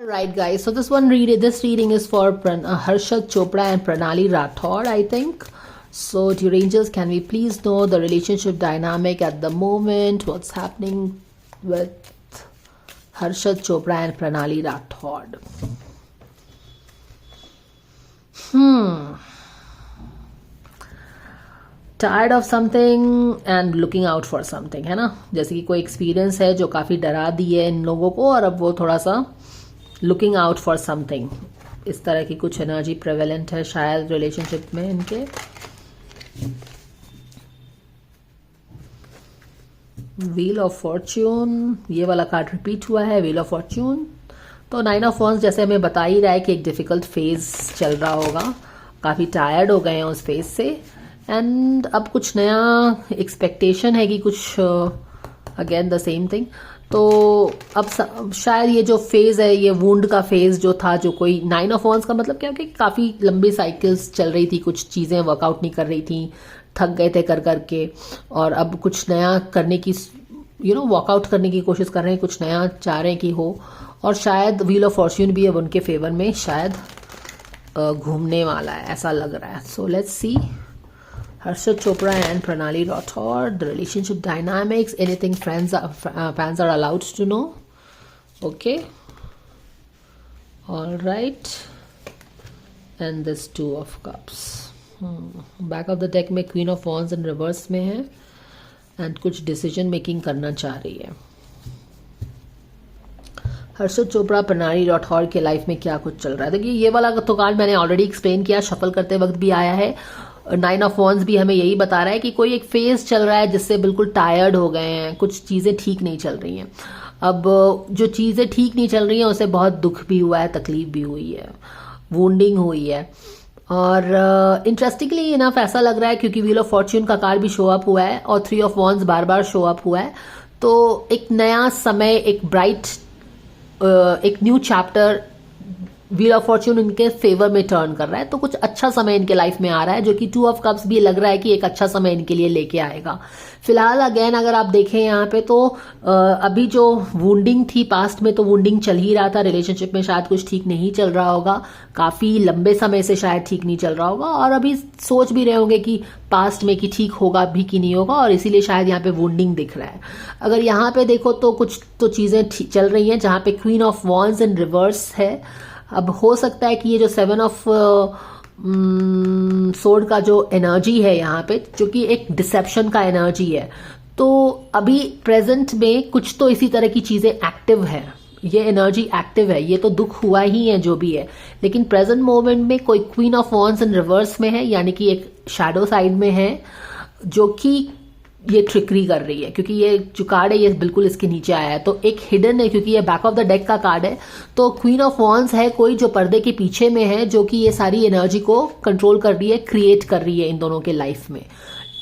Right, guys. So this reading is for Harshad Chopra and Pranali Rathod, I think. So, dear angels, can we please know the relationship dynamic at the moment? What's happening with Harshad Chopra and Pranali Rathod? Tired of something and looking out for something, है ना। जैसे कि कोई experience है जो काफ़ी डरा दी है इन लोगों को, और अब वो थोड़ा सा लुकिंग आउट फॉर समथिंग, इस तरह की कुछ एनर्जी प्रेवेलेंट है शायद रिलेशनशिप में इनके। व्हील ऑफ फॉर्च्यून, ये वाला कार्ड रिपीट हुआ है, व्हील ऑफ फॉर्च्यून। तो 9 ऑफ वॉन्ड्स जैसे हमें बता ही रहा है कि एक डिफिकल्ट फेज चल रहा होगा, काफ़ी टायर्ड हो गए हैं उस फेज से, एंड अब कुछ नया एक्सपेक्टेशन है कि कुछ अगेन द सेम थिंग। तो अब शायद ये जो फेज है, ये वुंड का फेज जो था, जो कोई 9 ऑफ वॉन्ड्स का मतलब क्या कि काफ़ी लंबी साइकिल्स चल रही थी, कुछ चीज़ें वर्कआउट नहीं कर रही थी, थक गए थे कर करके, और अब कुछ नया करने की वॉकआउट करने की कोशिश कर रहे हैं, कुछ नया चाह रहे हैं कि हो। और शायद व्हील ऑफ फॉर्च्यून भी अब उनके फेवर में शायद घूमने वाला है, ऐसा लग रहा है। So let's see Harshad Chopra and Pranali Rathod, the relationship dynamics, anything fans are allowed to know. Okay, all right, and this 2 of cups. Back of the deck में Queen of Wands in reverse में है, and कुछ decision making करना चाह रही है। हर्षद चोपड़ा प्रणाली राठौड़ के लाइफ में क्या कुछ चल रहा है। देखिए, ये वाला तो कार्ड मैंने ऑलरेडी एक्सप्लेन किया, शफल करते वक्त भी आया है। 9 ऑफ वॉन्ड्स भी हमें यही बता रहा है कि कोई एक फेज चल रहा है जिससे बिल्कुल टायर्ड हो गए हैं, कुछ चीज़ें ठीक नहीं चल रही हैं। अब जो चीज़ें ठीक नहीं चल रही हैं उससे बहुत दुख भी हुआ है, तकलीफ भी हुई है, वुंडिंग हुई है। और इंटरेस्टिंगली इनफ ऐसा लग रहा है, क्योंकि व्हील ऑफ फॉर्च्यून का कार्ड भी शो अप हुआ है और 3 of wands bar bar show up हुआ है, तो एक नया समय, एक ब्राइट, एक new chapter wheel of Fortune इनके फेवर में टर्न कर रहा है। तो कुछ अच्छा समय इनके लाइफ में आ रहा है, जो कि 2 ऑफ कप्स भी लग रहा है कि एक अच्छा समय इनके लिए लेके आएगा। फिलहाल अगेन अगर आप देखें यहाँ पे, तो अभी जो वुंडिंग थी पास्ट में, तो वुंडिंग चल ही रहा था रिलेशनशिप में, शायद कुछ ठीक नहीं चल रहा होगा, काफ़ी लंबे समय से शायद ठीक नहीं चल रहा होगा, और अभी सोच भी रहे होंगे कि पास्ट में कि ठीक होगा भी कि नहीं होगा, और इसीलिए शायद यहाँ पे वुंडिंग दिख रहा है। अगर यहाँ पे देखो तो कुछ तो चीज़ें चल रही हैं, जहाँ पे queen of wands in reverse है। अब हो सकता है कि ये जो 7 ऑफ सोर्ड का जो एनर्जी है यहाँ पे, जो कि एक डिसेप्शन का एनर्जी है, तो अभी प्रेजेंट में कुछ तो इसी तरह की चीजें एक्टिव है, ये एनर्जी एक्टिव है। ये तो दुख हुआ ही है जो भी है, लेकिन प्रेजेंट मोमेंट में कोई queen of wands in reverse में है, यानी कि एक शैडो साइड में है, जो कि ये ट्रिकरी कर रही है, क्योंकि ये जो कार्ड है ये बिल्कुल इसके नीचे आया है, तो एक हिडन है, क्योंकि ये बैक ऑफ द डेक का कार्ड है। तो क्वीन ऑफ वॉन्ड्स है कोई जो पर्दे के पीछे में है, जो कि ये सारी एनर्जी को कंट्रोल कर रही है, क्रिएट कर रही है इन दोनों के लाइफ में।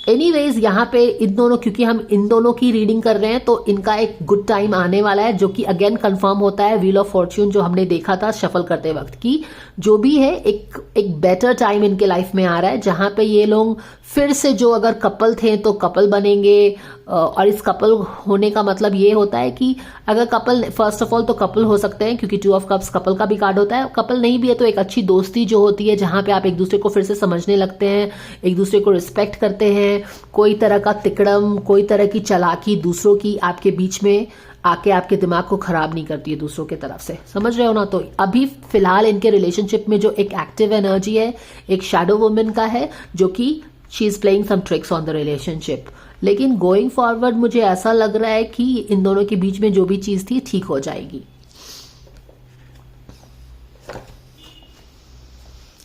एनीवेज यहाँ पे इन दोनों, क्योंकि हम इन दोनों की रीडिंग कर रहे हैं, तो इनका एक गुड टाइम आने वाला है, जो कि अगेन कंफर्म होता है व्हील ऑफ फॉर्च्यून जो हमने देखा था शफल करते वक्त की, जो भी है एक बेटर टाइम इनके लाइफ में आ रहा है, जहां पे ये लोग फिर से, जो अगर कपल थे तो कपल बनेंगे। और इस कपल होने का मतलब ये होता है कि अगर कपल, फर्स्ट ऑफ ऑल तो कपल हो सकते हैं, क्योंकि 2 ऑफ कप्स कपल का भी कार्ड होता है। कपल नहीं भी है तो एक अच्छी दोस्ती जो होती है, जहां पे आप एक दूसरे को फिर से समझने लगते हैं, एक दूसरे को रिस्पेक्ट करते हैं, कोई तरह का तिकड़म, कोई तरह की चालाकी दूसरों की आपके बीच में आके आपके दिमाग को खराब नहीं करती है दूसरों के तरफ से, समझ रहे हो ना। तो अभी फिलहाल इनके रिलेशनशिप में जो एक एक्टिव एनर्जी है, एक शैडो वुमेन का है, जो कि she is playing some tricks on the relationship. लेकिन गोइंग फॉरवर्ड मुझे ऐसा लग रहा है कि इन दोनों के बीच में जो भी चीज थी ठीक हो जाएगी।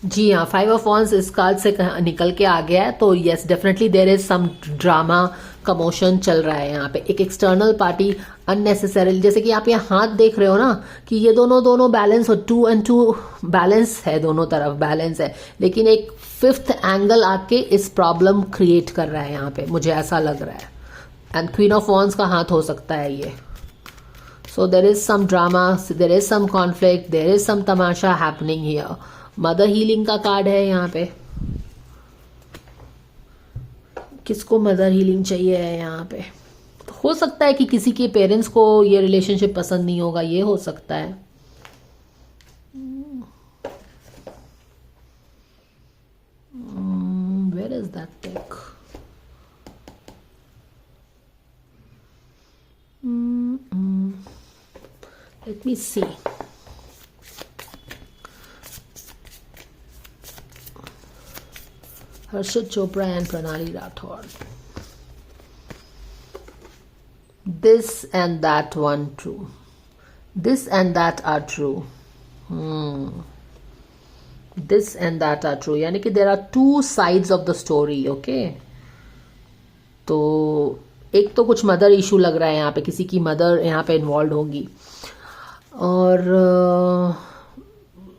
जी हाँ, 5 ऑफ वॉन्ड्स इस कार्ड से निकल के आ गया है, तो yes definitely there is some drama, commotion चल रहा है यहाँ पे। एक एक्सटर्नल पार्टी अननेसेसरी, जैसे कि आप यहाँ हाथ देख रहे हो ना, कि ये दोनों बैलेंस हो, 2 and 2 बैलेंस है, दोनों तरफ बैलेंस है, लेकिन एक 5th एंगल आके इस प्रॉब्लम क्रिएट कर रहा है यहाँ पे, मुझे ऐसा लग रहा है। एंड क्वीन ऑफ वॉन्ड्स का हाथ हो सकता है ये। So there is some drama, there is some conflict, there is some तमाशा हैपनिंग हियर। मदर हीलिंग का कार्ड है यहाँ पे, किसको मदर हीलिंग चाहिए है यहाँ पे। तो हो सकता है कि किसी के पेरेंट्स को ये रिलेशनशिप पसंद नहीं होगा, ये हो सकता है। is that deck? Let me see. Harshit Chopra and Pranali Rathod. This and that one true. This and that are true. This and that are true. यानी कि there are two sides of the story. Okay. तो एक तो कुछ mother issue लग रहा है यहाँ पे, किसी की मदर यहाँ पे इन्वॉल्व होंगी, और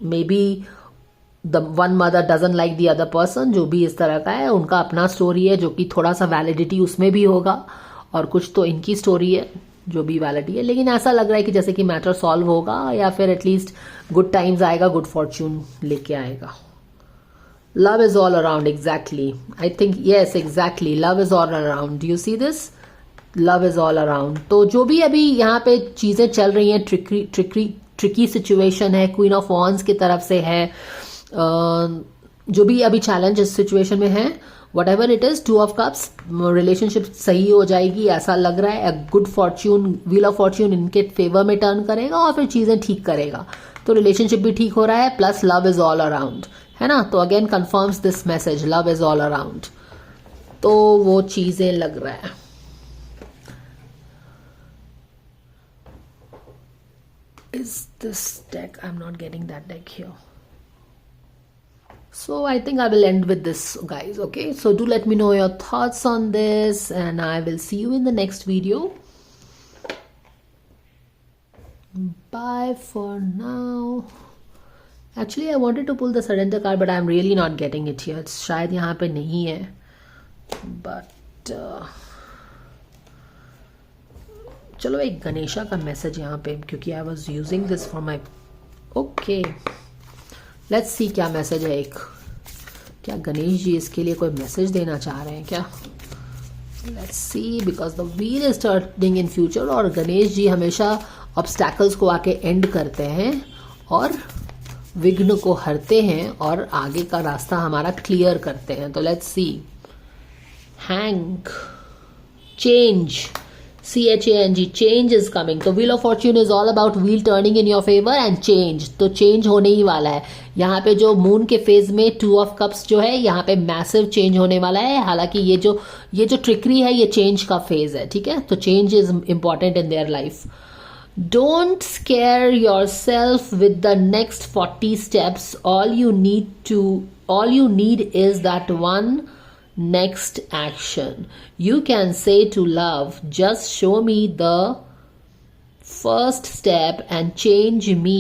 may be the one mother doesn't like the other person, जो भी इस तरह का है उनका अपना स्टोरी है जो कि थोड़ा सा वैलिडिटी उसमें भी होगा, और कुछ तो इनकी स्टोरी है जो भी वैलिडिटी है। लेकिन ऐसा लग रहा है कि जैसे कि मैटर सॉल्व होगा, या फिर एटलीस्ट गुड टाइम्स आएगा, गुड फॉर्च्यून लेके आएगा। Love is all around, exactly, I think yes exactly, love is all around, you see this, love is all around. तो जो भी अभी यहाँ पे चीजें चल रही हैं, ट्रिकी सिचुएशन है, क्वीन ऑफ वॉन्स की तरफ से है, जो भी अभी चैलेंज इस सिचुएशन में है, what ever it is, 2 of cups, relationship सही हो जाएगी ऐसा लग रहा है। Good Fortune, wheel of Fortune इनके फेवर में टर्न करेगा और फिर चीजें ठीक करेगा, तो रिलेशनशिप भी ठीक हो रहा है, plus love is all around, है ना। तो again confirms this message, love is all around, तो वो चीजें लग रहा है। Is this deck? I'm not getting that deck here. So I think I will end with this, guys. Okay, so do let me know your thoughts on this, and I will see you in the next video. Bye for now. Actually, I wanted to pull the surrender card, but I'm really not getting it here. It's शायद यहाँ पे नहीं है, but चलो एक गणेशा का message यहाँ पे, क्योंकि I was using this for my, okay let's see क्या मैसेज है। एक क्या गणेश जी इसके लिए कोई मैसेज देना चाह रहे हैं क्या? Let's see, because the wheel is turning in future, और गणेश जी हमेशा ऑब्स्टैकल्स को आके एंड करते हैं और विघ्न को हरते हैं और आगे का रास्ता हमारा क्लियर करते हैं। तो let's see, hang, change, CHANG, change is coming। तो wheel of fortune is all about wheel turning in your favor and change। तो change होने ही वाला है यहाँ पे। जो मून के फेज में 2 of cups जो है यहाँ पे मैसिव चेंज होने वाला है। हालांकि ये जो ट्रिकरी है ये चेंज का फेज है, ठीक है। तो change is important in their life. Don't scare yourself with the next 40 steps. All you need is that one next action. You can say to love, just show me the first step and change me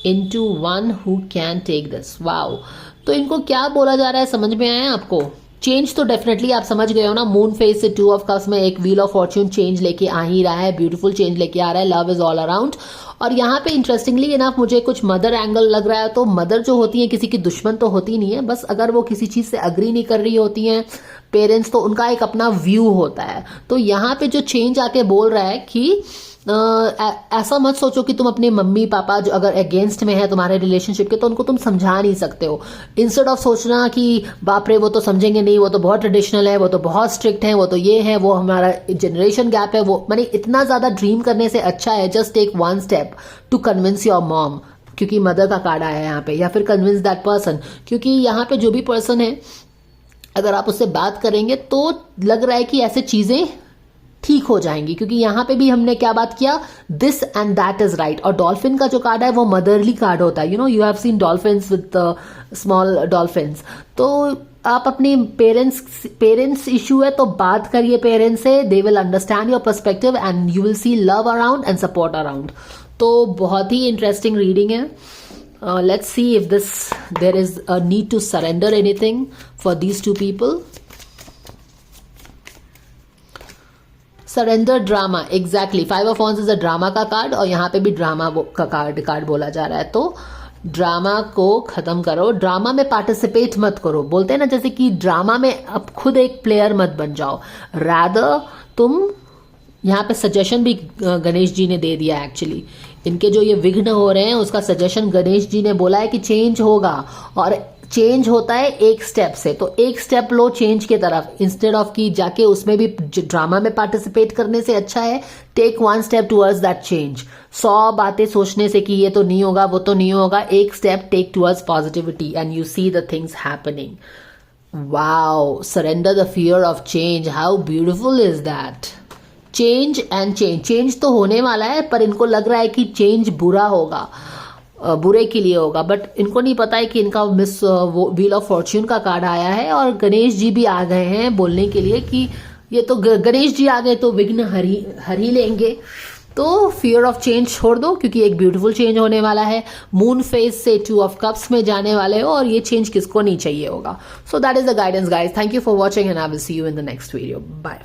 into one who can take this. Wow. तो इनको क्या बोला जा रहा है, समझ में आया आपको? चेंज तो डेफिनेटली आप समझ गए हो ना। मून फेज से 2 of cups में एक व्हील ऑफ फॉर्च्यून चेंज लेके आ ही रहा है, ब्यूटीफुल चेंज लेके आ रहा है। Love is all around. और यहाँ पे इंटरेस्टिंगली इनफ मुझे कुछ मदर एंगल लग रहा है। तो मदर जो होती है किसी की दुश्मन तो होती नहीं है, बस अगर वो किसी चीज से अग्री नहीं कर रही होती हैं पेरेंट्स, तो उनका एक अपना व्यू होता है। तो यहाँ पे जो चेंज आके बोल रहा है कि ऐसा मत सोचो कि तुम अपने मम्मी पापा जो अगर अगेंस्ट में है तुम्हारे रिलेशनशिप के, तो उनको तुम समझा नहीं सकते हो। इंस्टेड ऑफ सोचना कि बाप रे वो तो समझेंगे नहीं, वो तो बहुत ट्रेडिशनल है, वो तो बहुत स्ट्रिक्ट है, वो तो ये है, वो हमारा जनरेशन गैप है, वो मैंने इतना ज्यादा ड्रीम करने से अच्छा है just take 1 step to convince your mom, क्योंकि मदर का कार्ड आया है यहाँ पे, या फिर कन्विंस दैट पर्सन। क्योंकि यहाँ पे जो भी पर्सन है अगर आप उससे बात करेंगे तो लग रहा है कि ऐसे चीजें ठीक हो जाएंगी। क्योंकि यहाँ पे भी हमने क्या बात किया, this and that is right. और डॉल्फिन का जो कार्ड है वो मदरली कार्ड होता है। You have seen dolphins with small dolphins. तो आप अपने पेरेंट्स इशू है तो बात करिए पेरेंट्स से, they will understand your perspective and you will see love around and support around. तो बहुत ही इंटरेस्टिंग रीडिंग है। Let's see if there is a need to surrender anything for these 2 people। Surrender drama, exactly 5 of Wands is a drama का card, और यहाँ पे भी drama का कार्ड बोला जा रहा है। तो ड्रामा को खत्म करो, ड्रामा में पार्टिसिपेट मत करो। बोलते हैं ना जैसे कि ड्रामा में अब खुद एक प्लेयर मत बन जाओ, रादर तुम, यहाँ पे सजेशन भी गणेश जी ने दे दिया एक्चुअली। इनके जो ये विघ्न हो रहे हैं उसका सजेशन गणेश जी ने बोला है कि चेंज होगा, और चेंज होता है एक स्टेप से, तो एक स्टेप लो चेंज के तरफ, इंस्टेड ऑफ कि जाके उसमें भी ड्रामा में पार्टिसिपेट करने से अच्छा है take one step towards that change. 100 बातें सोचने से कि ये तो नहीं होगा वो तो नहीं होगा, एक step take towards positivity and you see the things happening. Wow, surrender the fear of change, how beautiful is that. Change and change तो होने वाला है, पर इनको लग रहा है कि चेंज बुरा होगा, बुरे के लिए होगा, बट इनको नहीं पता है कि इनका मिस व्हील ऑफ फॉर्च्यून का कार्ड आया है और गणेश जी भी आ गए हैं बोलने के लिए कि ये तो गणेश जी आ गए तो विघ्न हर ही लेंगे। तो फियर ऑफ चेंज छोड़ दो, क्योंकि एक ब्यूटीफुल चेंज होने वाला है। मून फेज से 2 ऑफ कप्स में जाने वाले हो और ये चेंज किसको नहीं चाहिए होगा। So that is the guidance guys. Thank you for watching and I will see you in the next video. Bye.